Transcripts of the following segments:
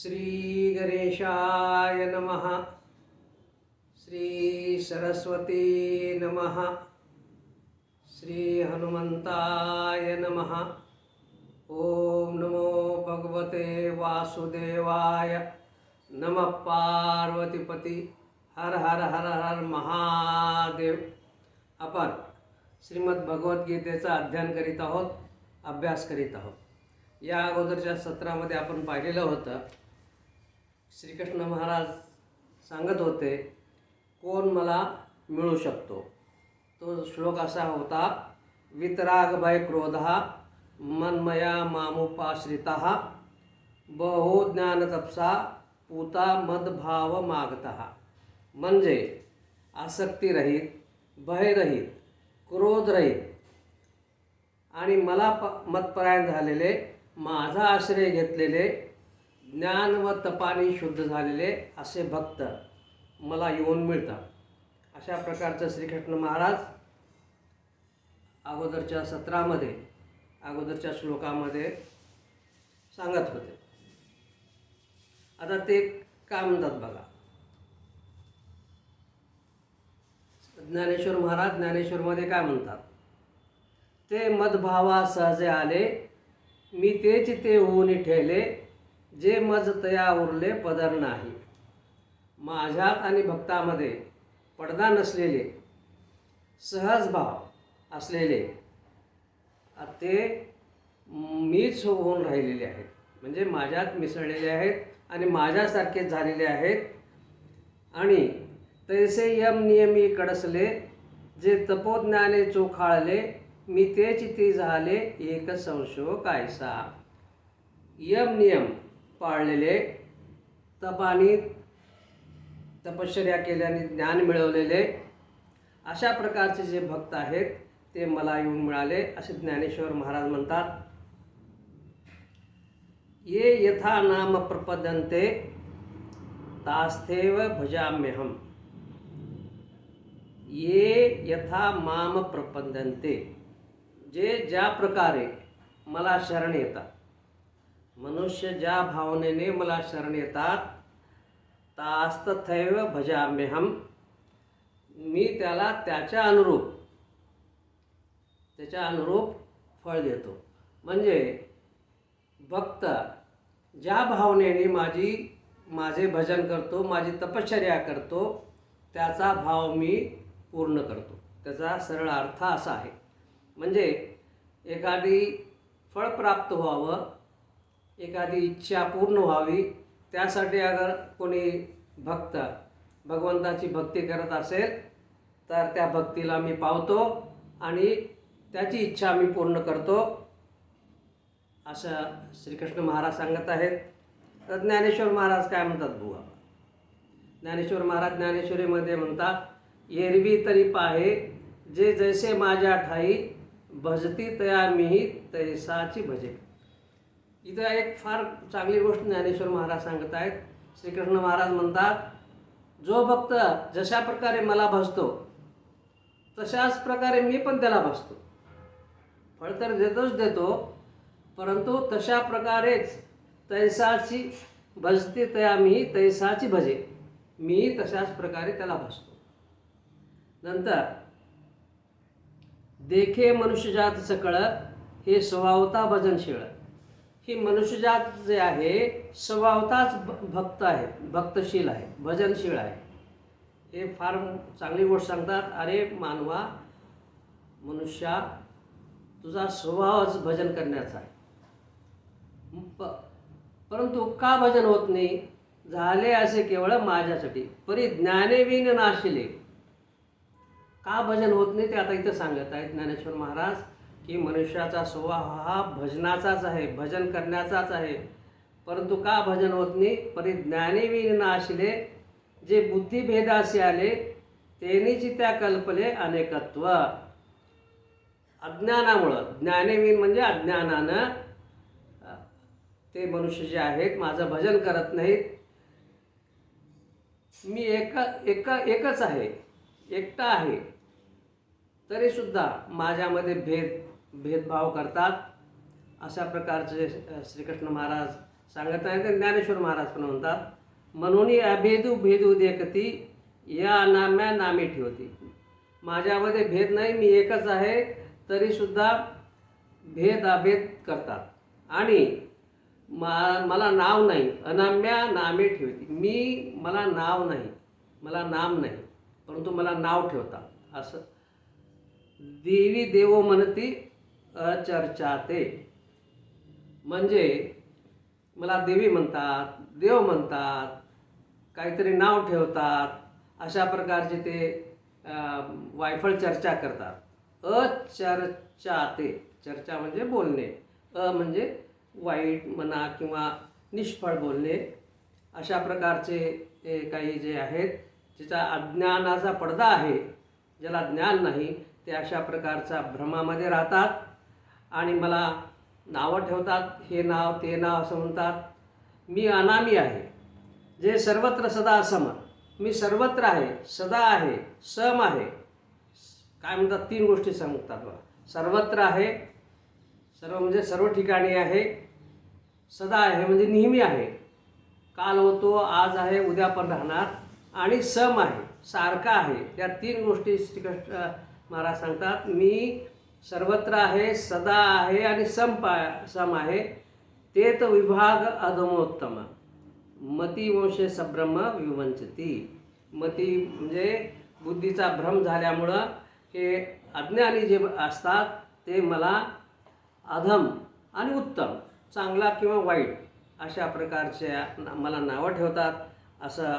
श्री गणेशाय नमः। श्री सरस्वती नमः। श्री हनुमंताय नमः। ओम नमो भगवते वासुदेवाय। नमः पार्वतीपती। हर हर हर हर महादेव। आपण श्रीमद भगवद्गीतेचा अध्ययन करीत आहोत, अभ्यास करीत आहोत। या अगोदरच्या सत्रामध्ये आपण पाहिलेलं होतं, श्रीकृष्ण महाराज सांगत होते, कोण मला मिळू शकतो। तो श्लोक असा होता, वितराग भय क्रोधा मन्मया मामुपाश्रितः बहो ज्ञान तपसा पूता मदभाव मागतः। म्हणजे आसक्तीरहित, भयरहित, क्रोधरहित आणि मला मतपरायण झालेले, माझा आश्रय घेतलेले, ज्ञान व तपाने शुद्ध झालेले असे भक्त मला येऊन मिळतात। अशा प्रकारचं श्रीकृष्ण महाराज अगोदरच्या सत्रामध्ये, अगोदरच्या श्लोकामध्ये सांगत होते। आता ते काय म्हणतात बघा। ज्ञानेश्वर महाराज ज्ञानेश्वरमध्ये काय म्हणतात, ते मदभावा सहजे आले, मी तेच ते होऊन ठेले, जे मज तया उरले पदर नाही। माझ्यात आणि भक्तामध्ये पडदा नसलेले, सहज भाव असलेले ते मीच होऊन राहिलेले आहेत। म्हणजे माझ्यात मिसळलेले आहेत आणि माझ्यासारखेच झालेले आहेत। आणि तैसे यम नियमी कडसले, जे तपोज्ञाने चोखाळले, मी तेच ते झाले एक संशो कायसा। यम नियम पाळलेले, तपाने तपश्चर्या केल्याने ज्ञान मिळवलेले अशा प्रकारचे जे भक्त आहेत ते मला येऊन मिळाले, असे ज्ञानेश्वर महाराज म्हणतात। ये यथा नाम प्रपद्यन्ते तास्थेव भजाम्यहम्। ये यथा माम प्रपद्यन्ते, जे ज्या प्रकारे मला शरण येतात, मनुष्य ज्या भावनेने मला शरण येतात, तास्तथैव भजाम्यहम्, मी त्याला त्याच्या अनुरूप फळ देतो। म्हणजे भक्त ज्या भावनेने माझे भजन करतो, माझी तपश्चर्या करतो, त्याचा भाव मी पूर्ण करतो। त्याचा सरळ अर्थ असा आहे, म्हणजे एखादी फळ प्राप्त व्हावं, एखादी इच्छा पूर्ण व्हावी, त्यासाठी अगर कोणी भक्त भगवंताची भक्ती करत असेल तर त्या भक्तीला मी पावतो आणि त्याची इच्छा मी पूर्ण करतो, असं श्रीकृष्ण महाराज सांगत आहेत। तर ज्ञानेश्वर महाराज काय म्हणतात बुवा। ज्ञानेश्वर महाराज ज्ञानेश्वरीमध्ये म्हणतात, एरवी तरी पाहे, जे जैसे माझ्या ठाई, भजती तया मीही तैसाची भजे। इथं एक फार चांगली गोष्ट ज्ञानेश्वर महाराज सांगत आहेत। श्रीकृष्ण महाराज म्हणतात, जो भक्त जशा प्रकारे मला भजतो तशाच प्रकारे मी पण त्याला भजतो। फळ तर देतो, परंतु तशा प्रकारेच तैसाची भजती तया मी तैसाची भजे, मी तशाच प्रकारे त्याला भजतो। नंतर देखे मनुष्यजात सकळ, हे स्वभावता भजनशीळ। ही मनुष्यजात जे आहे स्वभावताच भक्त आहे, भक्तशील आहे, भजनशील आहे। हे फार चांगली गोष्ट सांगतात। अरे मानवा, मनुष्या, तुझा स्वभावच भजन करण्याचा आहे, परंतु का भजन होत नाही, झाले असे केवळ माझ्यासाठी, परी ज्ञाने विन नाशिले। का भजन होत नाही ते आता इथं सांगत आहेत ज्ञानेश्वर महाराज, की मनुष्याचा स्वभाव हा भजनाचाच आहे, भजन करण्याचाच आहे, परंतु का भजन होत नाही, परी ज्ञाने विन नाशिले, जे बुद्धिभेदासी आले, तेनीची त्या कल्पले अनेकत्व। अज्ञानामुळं, ज्ञानेविन म्हणजे अज्ञानानं ते मनुष्य जे आहेत माझं भजन करत नाहीत। मी एकच आहे, एकटा आहे, तरीसुद्धा माझ्यामध्ये भेदभाव करतात। अशा प्रकारचे श्रीकृष्ण महाराज सांगत आहे ते ज्ञानेश्वर महाराज पण म्हणतात, म्हणून अभेदू भेदू देखती या अनाम्या नामे ठेवती. माझ्यामध्ये भेद नाही, मी एकच आहे, तरीसुद्धा भेद अभेद करतात आणि मला नाव नाही, अनाम्या नामे ठेवती. मला नाव नाही, मला नाम नाही, परंतु मला नाव ठेवतात. असं देवी देवो म्हणती अचर्चाते, म्हणजे मला देवी म्हणतात, देव म्हणतात, काहीतरी नाव ठेवतात, अशा प्रकारचे ते वायफळ चर्चा करतात. अचर्चाते, चर्चा म्हणजे बोलणे, म्हणजे वाईट म्हणा किंवा निष्फळ बोलणे, अशा प्रकारचे काही जे आहेत, ज्याचा अज्ञानाचा पडदा आहे, ज्याला ज्ञान नाही, ते अशा प्रकारचा भ्रमामध्ये राहतात आणि मला नावं ठेवतात, हे नाव ते नाव असं म्हणतात. मी अनामी आहे, जे सर्वत्र सदा सम. मी सर्वत्र आहे, सदा आहे, सम आहे. काय म्हणतात, 3 गोष्टी सांगतात बघा. सर्वत्र आहे, सर्व म्हणजे सर्व ठिकाणी आहे. सदा आहे म्हणजे नेहमी आहे, काल होतो, आज आहे, उद्या पण राहणार. आणि सम आहे, सारखा आहे. या 3 गोष्टी श्रीकृष्ण महाराज सांगतात. मी सर्वत्र आहे, सदा आहे आणि सम आहे. ते तर विभाग अधमोत्तम मती वंशे सब्रह्म विवंचती. मती म्हणजे बुद्धीचा भ्रम झाल्यामुळं हे अज्ञानी जे असतात ते मला अधम आणि उत्तम, चांगला किंवा वाईट अशा प्रकारच्या मला नावं ठेवतात, असं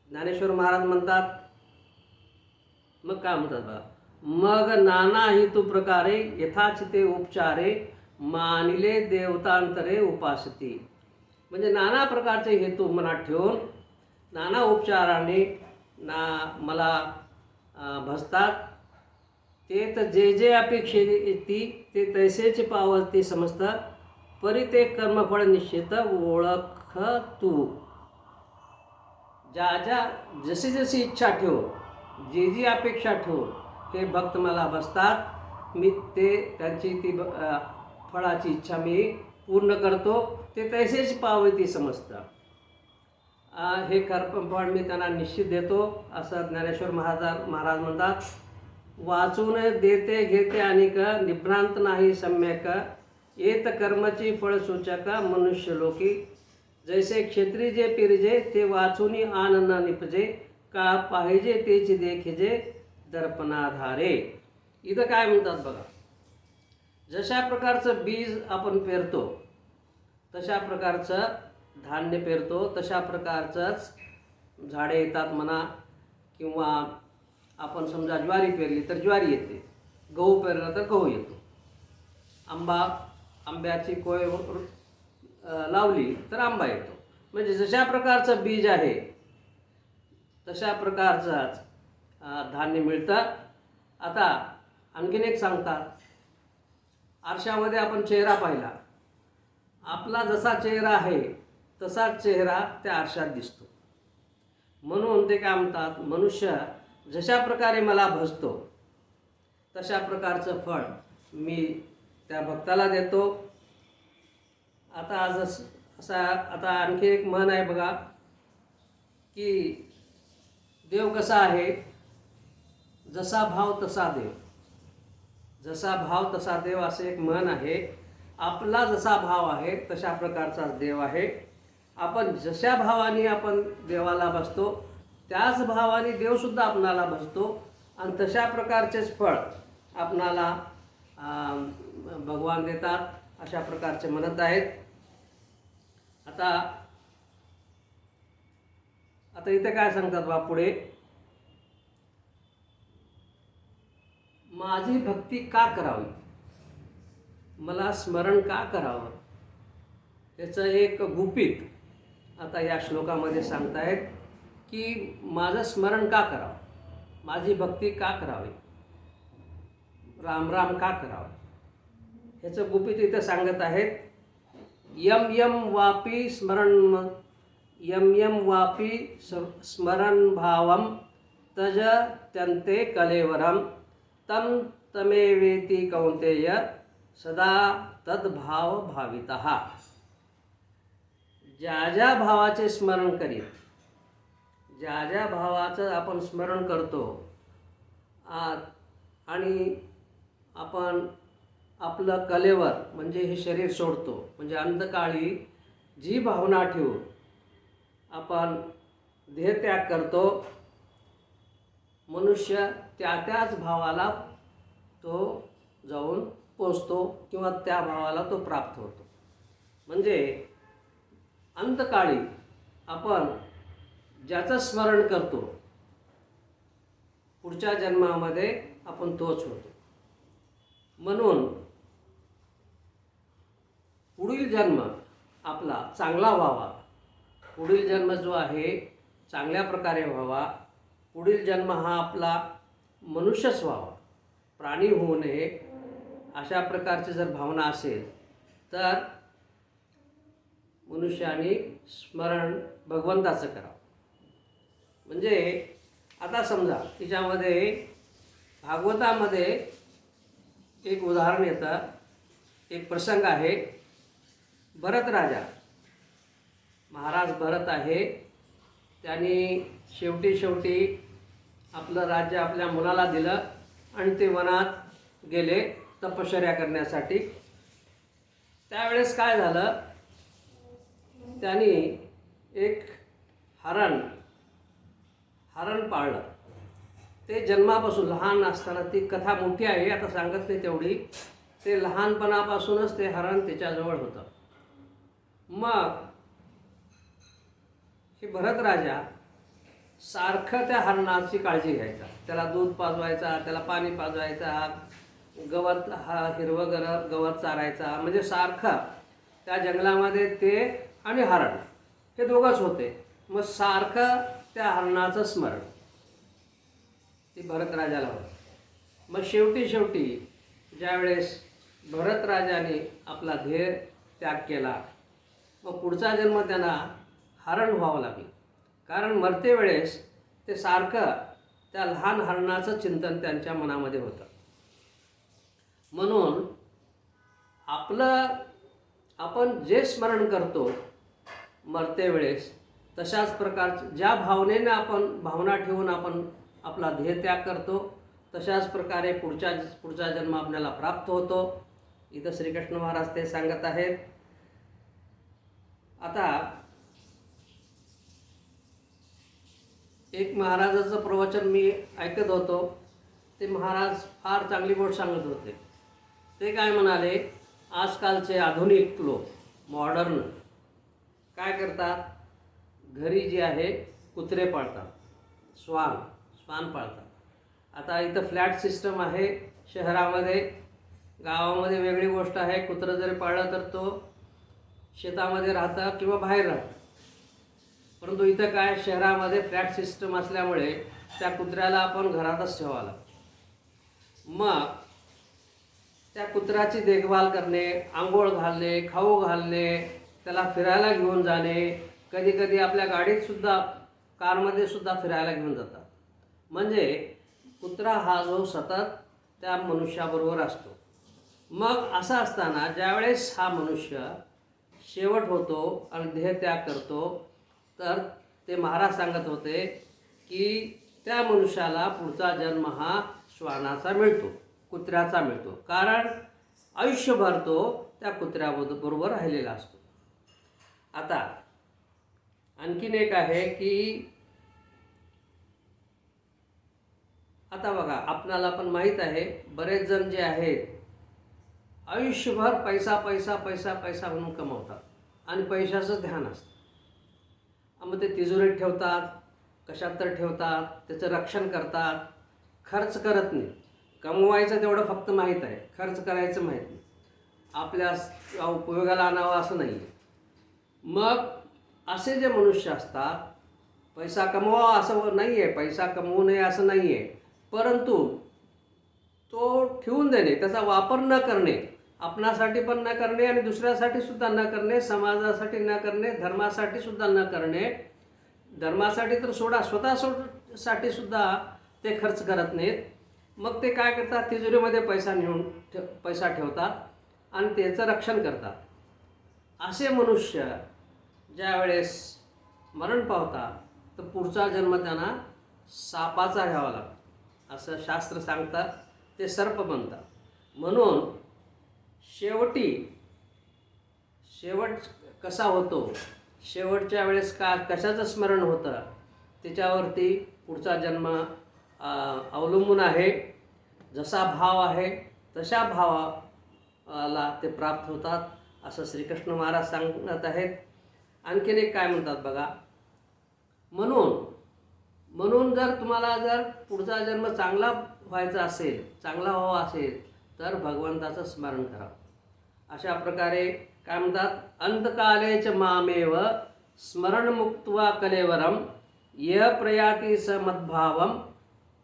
ज्ञानेश्वर महाराज म्हणतात. मग काय म्हणतात बघा, मग नाना हेतू प्रकारे यथाचिते उपचारे मानिले देवतांतरे उपासती. म्हणजे नाना प्रकारचे हेतू मनात ठेवून नाना उपचाराने मला भजतात. ते तर जे जे अपेक्षेती ते तैसेच पावती समजतं. परी ते कर्मफळ निश्चित ओळख तू. जशी जशी इच्छा ठेव, जी जी अपेक्षा ठेव, हे भक्त मला भजतात. मी त्यांची ती फळाची इच्छा मी पूर्ण करतो. ते तैसेच पावती समजतं. हे कर्मफळ मी त्यांना निश्चित देतो, असं ज्ञानेश्वर महाराज म्हणतात. वाचून देते घेते अनेक, निभ्रांत नाही सम्यक. येत कर्मची फळसूचक मनुष्य लोकी. जैसे क्षेत्री जे पिरजे, ते वाचून आन न निपजे. का पाहिजे तेच देखिजे दर्पणाधारे. इथं काय म्हणतात बघा, जशा प्रकारचं बीज आपण पेरतो, तशा प्रकारचं धान्य पेरतो, तशा प्रकारचंच झाडे येतात म्हणा. किंवा आपण समजा ज्वारी पेरली तर ज्वारी येते, गहू पेरला तर गहू येतो, आंब्याची कोय लावली तर आंबा येतो. म्हणजे जशा प्रकारचं बीज आहे तशा प्रकारचंच धान्य मिळतं. आता आणखीन एक सांगतात, आरशामध्ये आपण चेहरा पाहिला, आपला जसा चेहरा आहे तसाच चेहरा त्या आरशात दिसतो. म्हणून ते काय म्हणतात, मनुष्य जशा प्रकारे मला भजतो तशा प्रकारचं फळ मी त्या भक्ताला देतो. आता आणखी एक म्हण आहे बघा, की देव कसा आहे, जसा भाव तसा देव. जसा भाव तसा देव असे एक म्हण आहे. आपला जसा भाव आहे तशा प्रकारचाच देव आहे. आपण जशा भावाने आपण देवाला भजतो त्याच भावाने देवसुद्धा आपणाला भजतो आणि तशा प्रकारचेच फळ आपणाला भगवान देतात, अशा प्रकारचे म्हणत आहेत. आता इथे काय सांगतात बा पुढे, माझी भक्ती का करावी, मला स्मरण का करावं, याचं एक गुपित आता या श्लोकामध्ये सांगतायत, की माझं स्मरण का करावं, माझी भक्ती का करावी, राम राम का करावं, ह्याचं गुपित इथं सांगत आहेत. यम यम वापी स्मरण भावम तज त्यन्ते कलेवरम तम तमेवेति कौंतेय सदा तद्भाव भावितः. ज्या ज्या भावाचे स्मरण करीत, ज्या ज्या भावाचं आपण स्मरण करतो आणि आपण आपलं कलेवर म्हणजे हे शरीर सोडतो, म्हणजे अंतकाळी जी भावना ठेवून आपण देहत्याग करतो, मनुष्य त्याच भावाला तो जाऊन पोचतो किंवा त्या भावाला तो प्राप्त होतो. म्हणजे अंतकाळी आपण ज्याचं स्मरण करतो पुढच्या जन्मामध्ये आपण तोच होतो. म्हणून पुढील जन्म आपला चांगला व्हावा, पुढील जन्म जो आहे चांगल्या प्रकारे व्हावा, पुढील जन्म हा आपला मनुष्यच व्हावा, प्राणी होऊ नये, अशा प्रकारची जर भावना असेल तर मनुष्याने स्मरण भगवंताचं करावं. म्हणजे आता समजा तिच्यामध्ये भागवतामध्ये एक उदाहरण येतं, एक प्रसंग आहे. भरत राजा, महाराज भरत आहे, त्यांनी शेवटी आपलं राज्य आपल्या मुलाला दिलं आणि ते वनात गेले तपश्चर्या करण्यासाठी. त्यावेळेस काय झालं, त्यांनी एक हरण पाळलं. ते जन्मापासून लहान असताना, ती कथा मोठी आहे आता सांगत नाही तेवढी, ते लहानपणापासूनच ते हरण त्याच्याजवळ होतं. मग हे भरत राजा सारखं त्या हरणाची काळजी घ्यायचा, त्याला दूध पाजवायचा, त्याला पाणी पाजवायचा, गवत हिरवं गवत चारायचा. म्हणजे सारखं त्या जंगलामध्ये ते आणि हरण हे दोघंच होते. मग सारखं त्या हरणाचं स्मरण ते भरत राजाला होतं. मग शेवटी ज्यावेळेस भरत राजाने आपला ध्येय त्याग केला, मग पुढचा जन्म त्यांना हरण व्हावं लागलं. कारण मरते वेळेस ते सारखं त्या लहान हरणाचं चिंतन त्यांच्या मनामध्ये होतं. म्हणून आपण जे स्मरण करतो मरते वेळेस, तशाच प्रकारचं ज्या भावनेने आपण भावना ठेवून आपण आपला ध्येय त्याग करतो, तशाच प्रकारे पुढचा जन्म आपल्याला प्राप्त होतो. इथं श्रीकृष्ण महाराज ते सांगत आहेत. आता एक महाराजाचं प्रवचन मी ऐकत होतो. ते महाराज फार चांगली गोष्ट सांगत होते. ते काय म्हणाले, आजकालचे आधुनिक लोक मॉडर्न काय करतात, घरी जे आहे कुत्रे पाळतात, श्वान पाळतात. आता इथं फ्लॅट सिस्टम आहे शहरामध्ये, गावामध्ये वेगळी गोष्ट आहे. कुत्रं जरी पाळलं तर तो शेतामध्ये राहतं किंवा बाहेर राहतं. परंतु इथं काय, शहरामध्ये फ्लॅट सिस्टम असल्यामुळे त्या कुत्र्याला आपण घरातच ठेवावं लागतं. मग त्या कुत्र्याची देखभाल करणे, आंघोळ घालणे, खाऊ घालणे, त्याला फिरायला घेऊन जाणे, कधी आपल्या गाडीतसुद्धा, कारमध्येसुद्धा फिरायला घेऊन जातात. म्हणजे कुत्रा हा जो सतत त्या मनुष्याबरोबर असतो. मग असं असताना ज्यावेळेस हा मनुष्य शेवट होतो आणि देहत्याग करतो, तर ते महाराज सांगत होते की त्या मनुष्याला पुढचा जन्म हा श्वानाचा मिळतो, कुत्र्याचा मिळतो. कारण आयुष्यभर तो त्या कुत्र्याबरोबर राहिलेला असतो. आता आणखीन एक आहे की आता बघा, आपणाला पण माहीत आहे, बरेच जण जे आहेत आयुष्यभर पैसा म्हणून कमवतात आणि पैशाचं ध्यान असतं. मग ते तिजोरीत ठेवतात, कशात तर ठेवतात, त्याचं रक्षण करतात, खर्च करत नाही. कमवायचं तेवढं फक्त माहीत आहे, खर्च करायचं माहीत नाही, आपल्या उपयोगाला आणावं असं नाही. मग असे जे मनुष्य असतात, पैसा कमवावा असं नाही आहे, पैसा कमवू नये असं नाही आहे, परंतु तो ठेवून देणे, त्याचा वापर न करणे, आपणासाठी पण न करणे आणि दुसऱ्यासाठी सुद्धा न करणे, समाजासाठी न करणे, धर्मासाठी सुद्धा न करणे. धर्मासाठी तर सोडा, स्वतःसाठी सुद्धा ते खर्च करत नाहीत. मग ते काय करतात, तिजोरीमध्ये पैसा ठेवतात आणि त्याचं रक्षण करतात. असे मनुष्य ज्यावेळेस मरण पावतात तर पुढचा जन्म त्यांना सापाचा घ्यावा लागतो असं शास्त्र सांगतात. ते सर्प बनतात. म्हणून शेवट कसा होतो, शेवटच्या वेळेस कशाचं स्मरण होतं त्याच्यावरती पुढचा जन्म अवलंबून आहे. जसा भाव आहे तशा भावाला ते प्राप्त होतात असं श्रीकृष्ण महाराज सांगत आहेत. आणखीन एक काय म्हणतात बघा, म्हणून जर तुम्हाला जर पुढचा जन्म चांगला व्हायचा असेल, चांगला व्हावा असेल तर भगवंताचं स्मरण करा. अशा प्रकारे काय म्हणतात, अंतकालेच मामेव स्मरण मुक्त्वा कलेवरम य प्रयाती स मद्भावम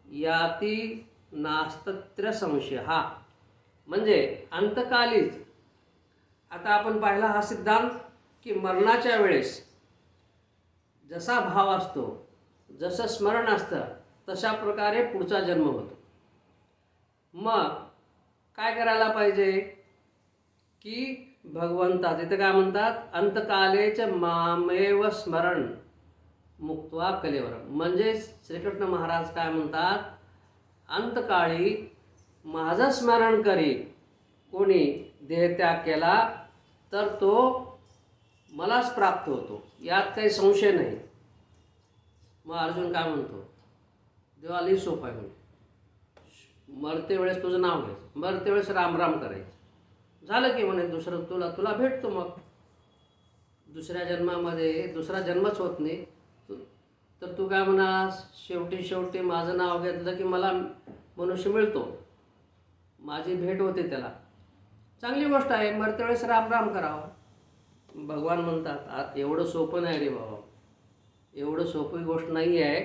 याती नास्तत्र संशय. म्हणजे अंतकालीच, आता आपण पाहिला हा सिद्धांत की मरणाच्या वेळेस जसा भाव असतो, जसं स्मरण असतं तशा प्रकारे पुढचा जन्म होतो. मग काय करायला पाहिजे की भगवंता तिथे काय म्हणतात, अंतकालेच मामेव स्मरण मुक्त्वा कलेवरम. म्हणजे श्रीकृष्ण महाराज काय म्हणतात, अंतकाळी माझं स्मरण करी कोणी देहत्याग केला तर तो मलाच प्राप्त होतो, यात काही संशय नाही. मग अर्जुन काय म्हणतो, देवा लई सोपं आहे म्हणजे, मरते वेळेस तुझं नाव घ्यायचं, मरते वेळेस राम राम करायचं, झालं की म्हणे दुसरं तुला भेटतो. मग दुसऱ्या जन्मामध्ये दुसरा जन्मच होत नाही तर तू काय म्हणा, शेवटी माझं नाव घेतलं की मला मनुष्य मिळतो, माझी भेट होते त्याला, चांगली गोष्ट आहे. मरते वेळेस राम राम करावं. भगवान म्हणतात एवढं सोपं नाही रे बाबा, एवढं सोपी गोष्ट नाही आहे.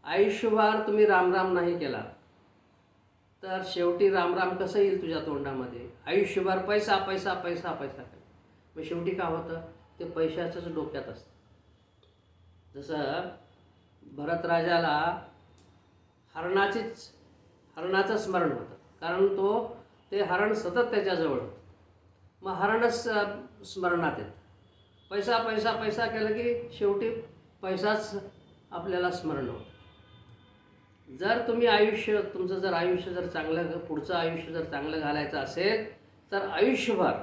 आयुष्यभर तुम्ही रामराम नाही केला तर शेवटी रामराम कसं येईल तुझ्या तोंडामध्ये. आयुष्यभर पैसा पैसा पैसा पैसा मग शेवटी काय होतं, ते पैशाचंच डोक्यात असतं. जसं भरत राजाला हरणाचं स्मरण होतं, कारण ते हरण सतत त्याच्याजवळ होतं. मग हरणच स्मरणात येतं. पैसा पैसा पैसा केलं की शेवटी पैसाच आपल्याला स्मरण होतं. जर तुम्ही तुमचं जर आयुष्य जर चांगलं, पुढचं आयुष्य जर चांगलं घालायचं असेल तर आयुष्यभर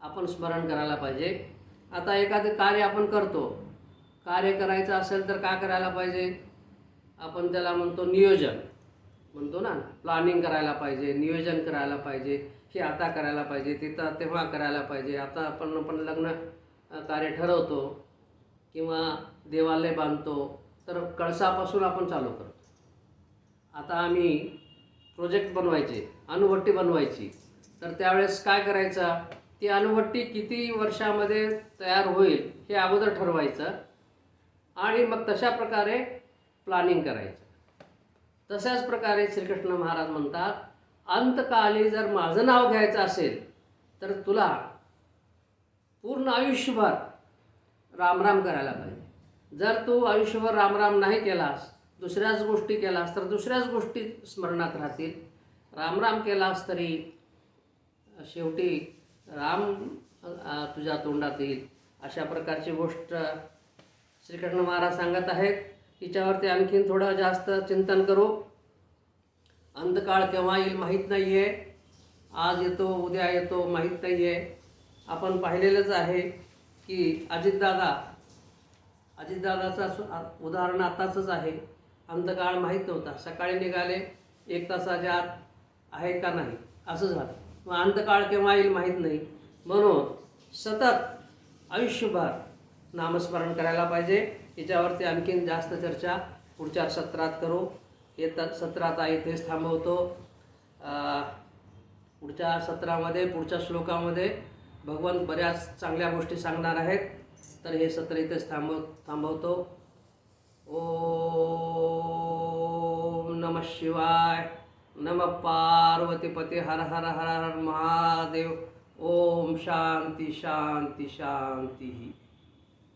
आपण स्मरण करायला पाहिजे. आता एखादं कार्य आपण करतो, कार्य करायचं असेल तर काय करायला पाहिजे, आपण त्याला म्हणतो नियोजन, म्हणतो ना, प्लॅनिंग करायला पाहिजे, नियोजन करायला पाहिजे. हे आता करायला पाहिजे, तिथं तेव्हा करायला पाहिजे. आता आपण लग्न कार्य ठरवतो किंवा देवालय बांधतो तर कळसापासून आपण चालू करतो. आता आम्ही प्रोजेक्ट बनवायचे, अणुभट्टी बनवायची, तर त्यावेळेस काय करायचं, ती अणुभट्टी किती वर्षामध्ये तयार होईल हे अगोदर ठरवायचं आणि मग तशा प्रकारे प्लॅनिंग करायचं. तशाच प्रकारे श्रीकृष्ण महाराज म्हणतात, अंतकाली जर माझं नाव घ्यायचं असेल तर तुला पूर्ण आयुष्यभर रामराम करायला पाहिजे. जर तू आयुष्यभर रामराम नाही केलास, दुसऱ्याच गोष्टी केलास तर दुसऱ्याच गोष्टी स्मरणात राहतील. रामराम केलास तरी शेवटी राम तुझ्या तोंडात येईल. अशा प्रकारची गोष्ट श्रीकृष्ण महाराज सांगत आहेत. हिच्यावरती आणखीन थोडं जास्त चिंतन करू. अंधकाळ केव्हा येईल माहीत नाही आहे, आज येतो उद्या येतो माहीत नाही आहे. आपण पाहिलेलंच आहे की अजितदादाचं उदाहरण आताचंच आहे. अंधकाळ माहीत नव्हता, सकाळी निघाले 1 तासाच्या आत आहे का नाही असं झालं. मग अंधकाळ केव्हा येईल माहीत नाही. म्हणून सतत आयुष्यभर नामस्मरण करायला पाहिजे. याच्यावरती आणखीन जास्त चर्चा पुढच्या सत्रात करू. येतात सत्रात इथेच थांबवतो. पुढच्या सत्रामध्ये, पुढच्या श्लोकामध्ये भगवान बऱ्याच चांगल्या गोष्टी सांगणार आहेत. तर हे सत्र इथेच थांबवतो. ओम नमः शिवाय. नमः पार्वतीपते. हर हर हर हर महादेव. ओम शांती शांती शांती.